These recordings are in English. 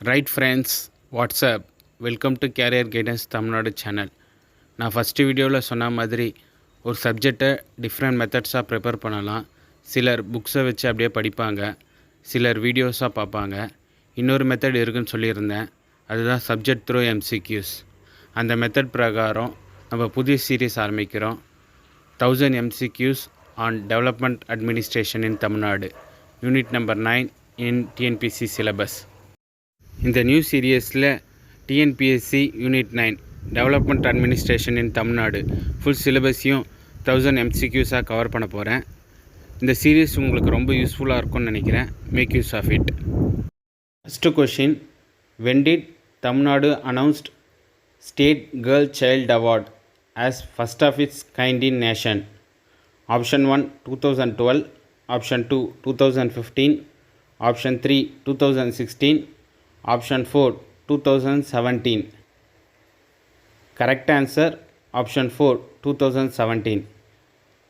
Right friends, WhatsApp. Welcome to carrier guidance Tamil Nadu channel. நான் first வீடியோவில் சொன்ன மாதிரி ஒரு சப்ஜெக்டை டிஃப்ரெண்ட் மெத்தட்ஸாக ப்ரிப்பேர் பண்ணலாம். சிலர் புக்ஸை வச்சு அப்படியே படிப்பாங்க, சிலர் வீடியோஸாக பார்ப்பாங்க. இன்னொரு மெத்தட் இருக்குன்னு சொல்லியிருந்தேன், அதுதான் சப்ஜெக்ட் த்ரூ எம்சிக்யூஸ். அந்த மெத்தட் பிரகாரம் நம்ம புதிய சீரீஸ் ஆரம்பிக்கிறோம். 1000 MCQs on development administration in Tamil Nadu, unit number 9 in TNPSC syllabus. இந்த நியூ சீரியஸில் TNPSC unit 9 development administration in Tamil Nadu full சிலபஸையும் 1000 MCQஸாக கவர் பண்ண போகிறேன். இந்த சீரீஸ் உங்களுக்கு ரொம்ப யூஸ்ஃபுல்லாக இருக்கும்னு நினைக்கிறேன். Make use of it. First question, when did Tamil Nadu announced State Girl Child Award as first of its kind in nation? Option 1 2012, Option 2 2015, Option 3 2016, Option 4 2017. Correct answer Option 4 2017.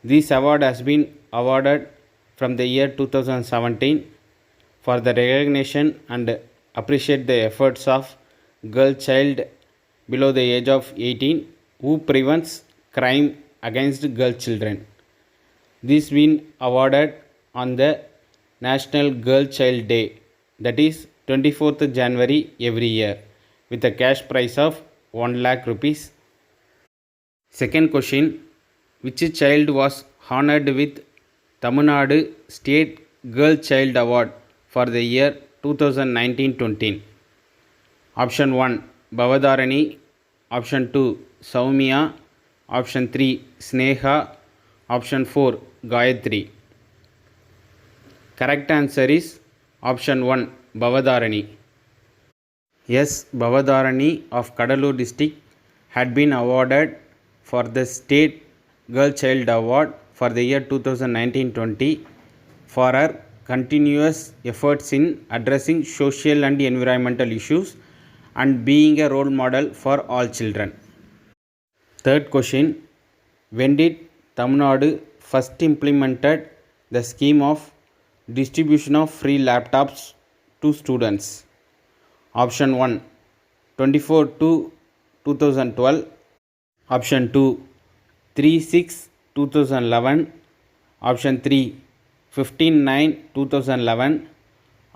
This award has been awarded from the year 2017 for the recognition and appreciate the efforts of girl child below the age of 18 who prevents crime against girl children. This been awarded on the National Girl Child Day, that is 24th January every year, with a cash prize of 1 lakh rupees. Second question, which child was honored with Tamil Nadu State Girl Child Award for the year 2019-20? Option 1 Bhavadharani, Option 2 Soumya, Option 3 Sneha, Option 4 Gayatri. Correct answer is Option 1 Bhavadharani. Yes, Bhavadharani of Kadalur district had been awarded for the State Girl Child Award for the year 2019-20 for her continuous efforts in addressing social and environmental issues and being a role model for all children. Third question, when did Tamil Nadu first implemented the scheme of distribution of free laptops to students? Option 1 24 to 2012, Option 2 3/6/2011, Option 3 15/9/2011,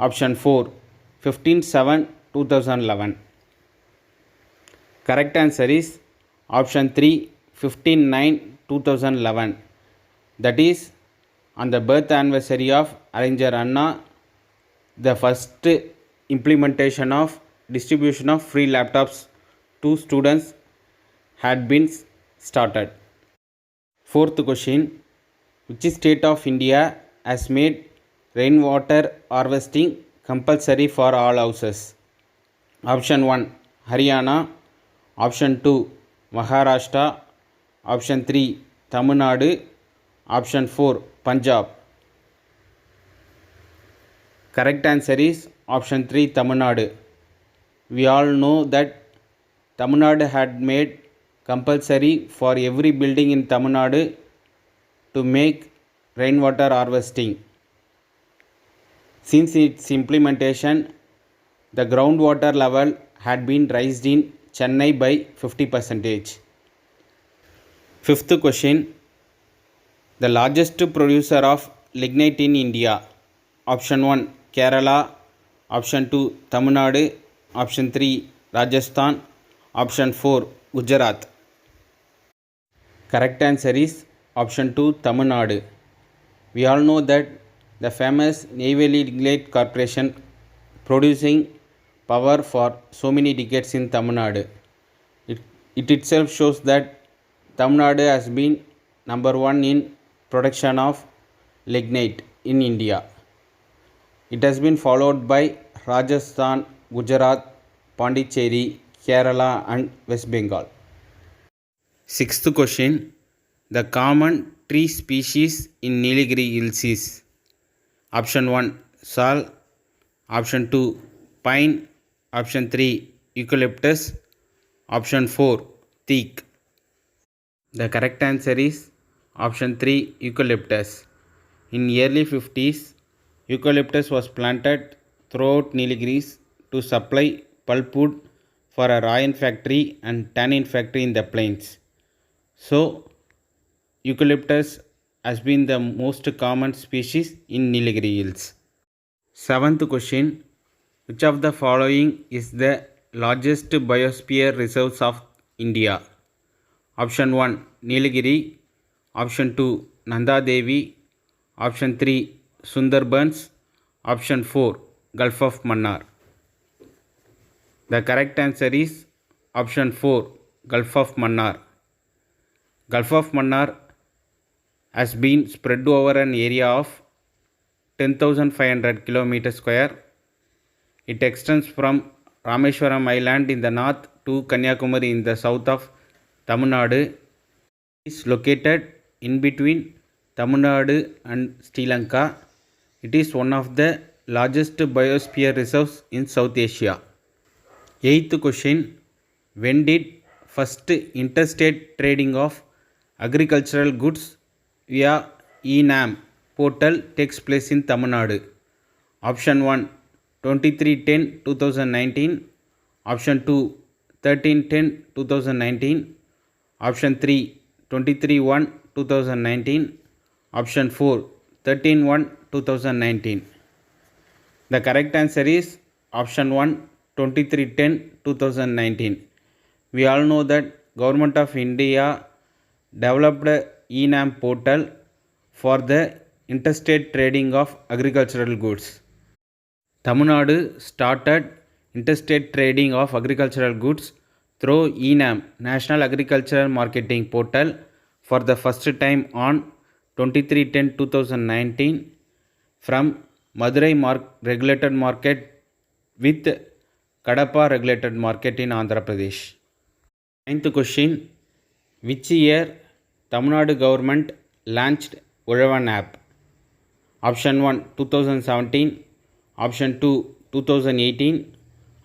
Option 4 15/7/2011. Correct answer is Option 3 15/9/2011. That is on the birth anniversary of Arranger Anna, the first implementation of distribution of free laptops to students had been started. Fourth question, which state of India has made rainwater harvesting compulsory for all houses? Option 1 Haryana, Option 2 Maharashtra, Option 3 Tamil Nadu, Option 4 Punjab. Correct answer is Option 3 Tamil Nadu. We all know that Tamil Nadu had made compulsory for every building in Tamil Nadu to make rainwater harvesting. Since its implementation, the groundwater level had been raised in Chennai by 50%. Fifth question, the largest producer of lignite in India. Option 1 Kerala, Option 2 Tamil Nadu, Option 3 Rajasthan, Option 4 Gujarat. Correct answer is Option 2 Tamil Nadu. We all know that the famous Neyveli Lignite Corporation producing power for so many decades in Tamil Nadu. It itself shows that Tamil Nadu has been number one in production of lignite in India. It has been followed by Rajasthan, Gujarat, Pondicherry, Kerala and West Bengal. Sixth question, the common tree species in Nilgiri Hills is? Option 1 Sal, Option 2 Pine, Option 3 Eucalyptus, Option 4 Teak. The correct answer is Option 3 Eucalyptus. In early 50s, eucalyptus was planted throughout Nilgiris to supply pulpwood for a rayon factory and tannin factory in the plains. So, eucalyptus has been the most common species in Nilgiri Hills. Seventh question. Which of the following is the largest biosphere reserves of India? Option 1 Nilgiri, option 2 Nanda Devi, option 3 Sundarbans, option 4 Gulf of Mannar. The correct answer is option 4 Gulf of Mannar. Gulf of Mannar has been spread over an area of 10,500 km square. It extends from Rameshwaram Island in the north to Kanyakumari in the south of Tamil Nadu. It is located in between Tamil Nadu and Sri Lanka. It is one of the largest biosphere reserves in South Asia. Eighth question. When did first interstate trading of agricultural goods via e-NAM portal takes place in Tamil Nadu? Option 1 23/10/2019, option 2 13/10/2019, option 3 23/1/2019, option 4 13/1/2019. The correct answer is option 1 23/10/2019. We all know that Government of India developed e-NAM portal for the interstate trading of agricultural goods. Tamil Nadu started interstate trading of agricultural goods through e-NAM National Agricultural Marketing Portal for the first time on 23/10/2019 from Madurai regulated market with Kadapa regulated market in Andhra Pradesh. Ninth question. Which year Tamil Nadu government launched Ulavan app? Option 1 2017, option 2 2018,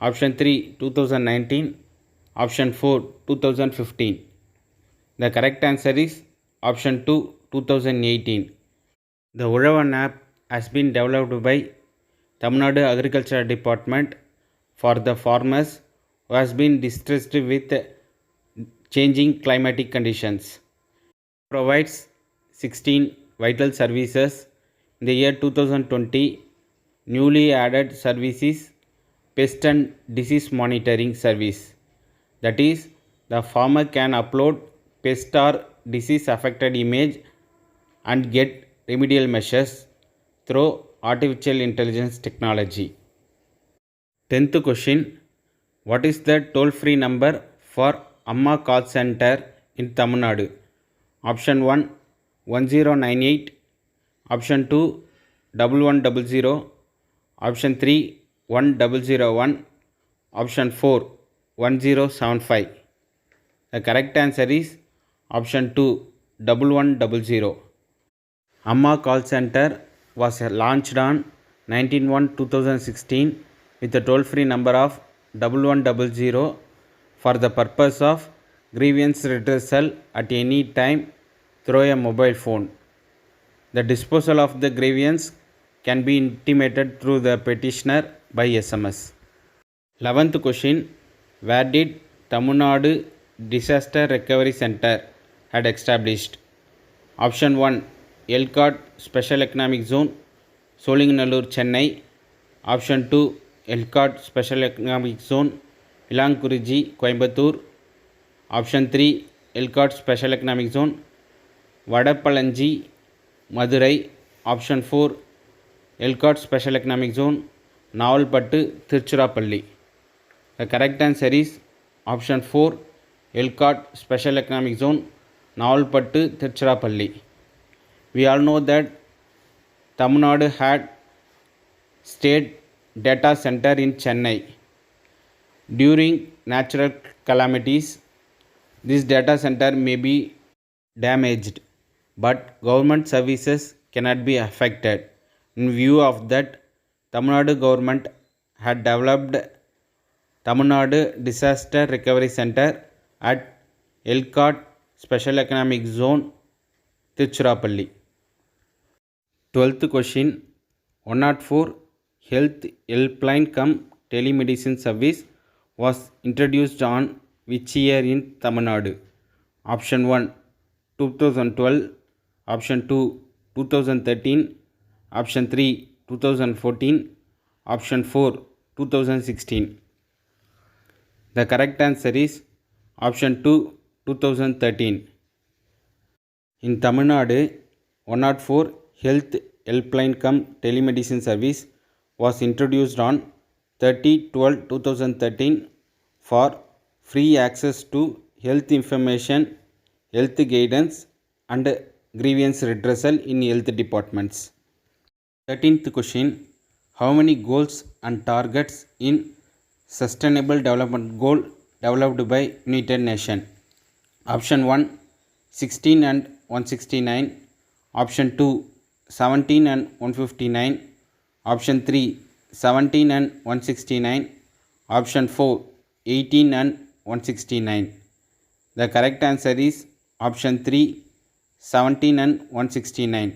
option 3 2019, option 4 2015. The correct answer is option 2 2018. The Ulavan app has been developed by Tamil Nadu Agriculture Department for the farmers who has been distressed with changing climatic conditions. It provides 16 vital services. In the year 2020, newly added service is pest and disease monitoring service. That is, the farmer can upload pest or disease affected image and get remedial measures through artificial intelligence technology. 10th question. What is the toll-free number for Amma call center in Tamil Nadu? Option 1 1098, option 2 1100, option 3 1001, option 4 1075. The correct answer is option 2 1100. Amma call center was launched on 19/1/2016 with a toll-free number of 1100 for the purpose of grievance redressal at any time through a mobile phone. The disposal of the grievance can be intimated through the petitioner by SMS. 11th question. Where did Tamil Nadu Disaster Recovery Center had established? Option 1 Elcott Special Economic Zone, Solinganallur, Chennai. Option 2 Elcott Special Economic Zone, Ilankuriji, Coimbatore. Option 3 Elcott Special Economic Zone, Vadapalanji, Madurai. Option 4 Elcott Special Economic Zone, Navalpattu, Tiruchirappalli. The correct answer is option 4 Elcott Special Economic Zone, Navalpattu, Tiruchirappalli. We all know that Tamil Nadu had state data center in Chennai. During natural calamities, this data center may be damaged, but government services cannot be affected. In view of that, Tamil Nadu government had developed Tamil Nadu Disaster Recovery Center at Elcott Special Economic Zone, Tiruchirappalli. 12th question. 104 Health Helpline cum telemedicine service was introduced on which year in Tamil Nadu? Option 1 2012, option 2 2013, option 3 2014, option 4 2016. The correct answer is option 2 2013. In Tamil Nadu, 104 Health Helpline cum Telemedicine Service was introduced on 30/12/2013 for free access to health information, health guidance and grievance redressal in health departments. 13th question. How many goals and targets in Sustainable Development Goal developed by United Nations? Option 1 16 and 169, option 2 17 and 159, option 3 17 and 169, option 4 18 and 169. The correct answer is option 3 17 and 169.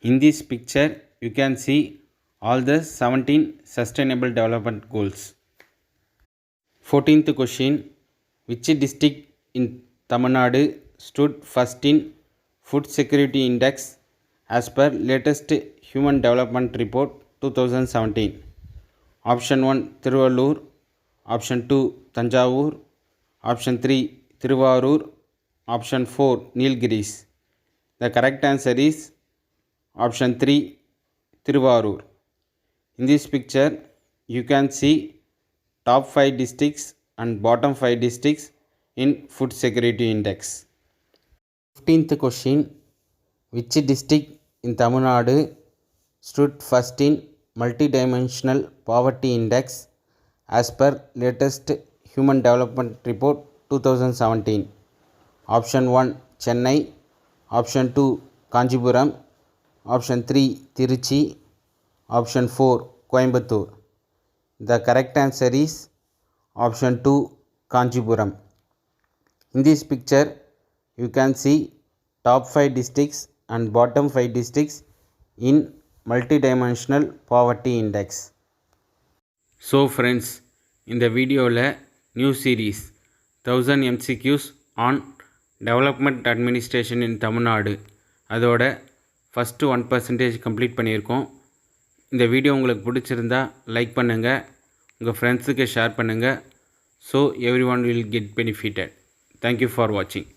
In this picture you can see all the 17 sustainable development goals. 14th question. Which district in Tamil Nadu stood first in Food Security Index as per latest Human Development Report 2017? Option 1 Tiruvallur, option 2 Tanjavur, option 3 Thiruvarur, option 4 Nilgiris. The correct answer is option 3 Thiruvarur. In this picture you can see top 5 districts and bottom 5 districts in Food Security Index. 15th question. Which district in Tamil Nadu stood first in Multidimensional Poverty Index as per latest Human Development Report 2017? Option 1 Chennai, option 2 Kanchipuram, option 3 Tiruchi, option 4 Coimbatore. The correct answer is option 2 Kanchipuram. In this picture you can see top 5 districts and bottom 5 districts in Multidimensional Poverty Index. So friends, இந்த வீடியோவில் new series 1000 MCQs on Development Administration in Tamil Nadu அதோட first 1% complete பண்ணியிருக்கோம். இந்த video உங்களுக்கு பிடிச்சிருந்தா like பண்ணுங்கள், உங்கள் ஃப்ரெண்ட்ஸுக்கு ஷேர் பண்ணுங்கள். So every one will get benefited. Thank you for வாட்சிங்.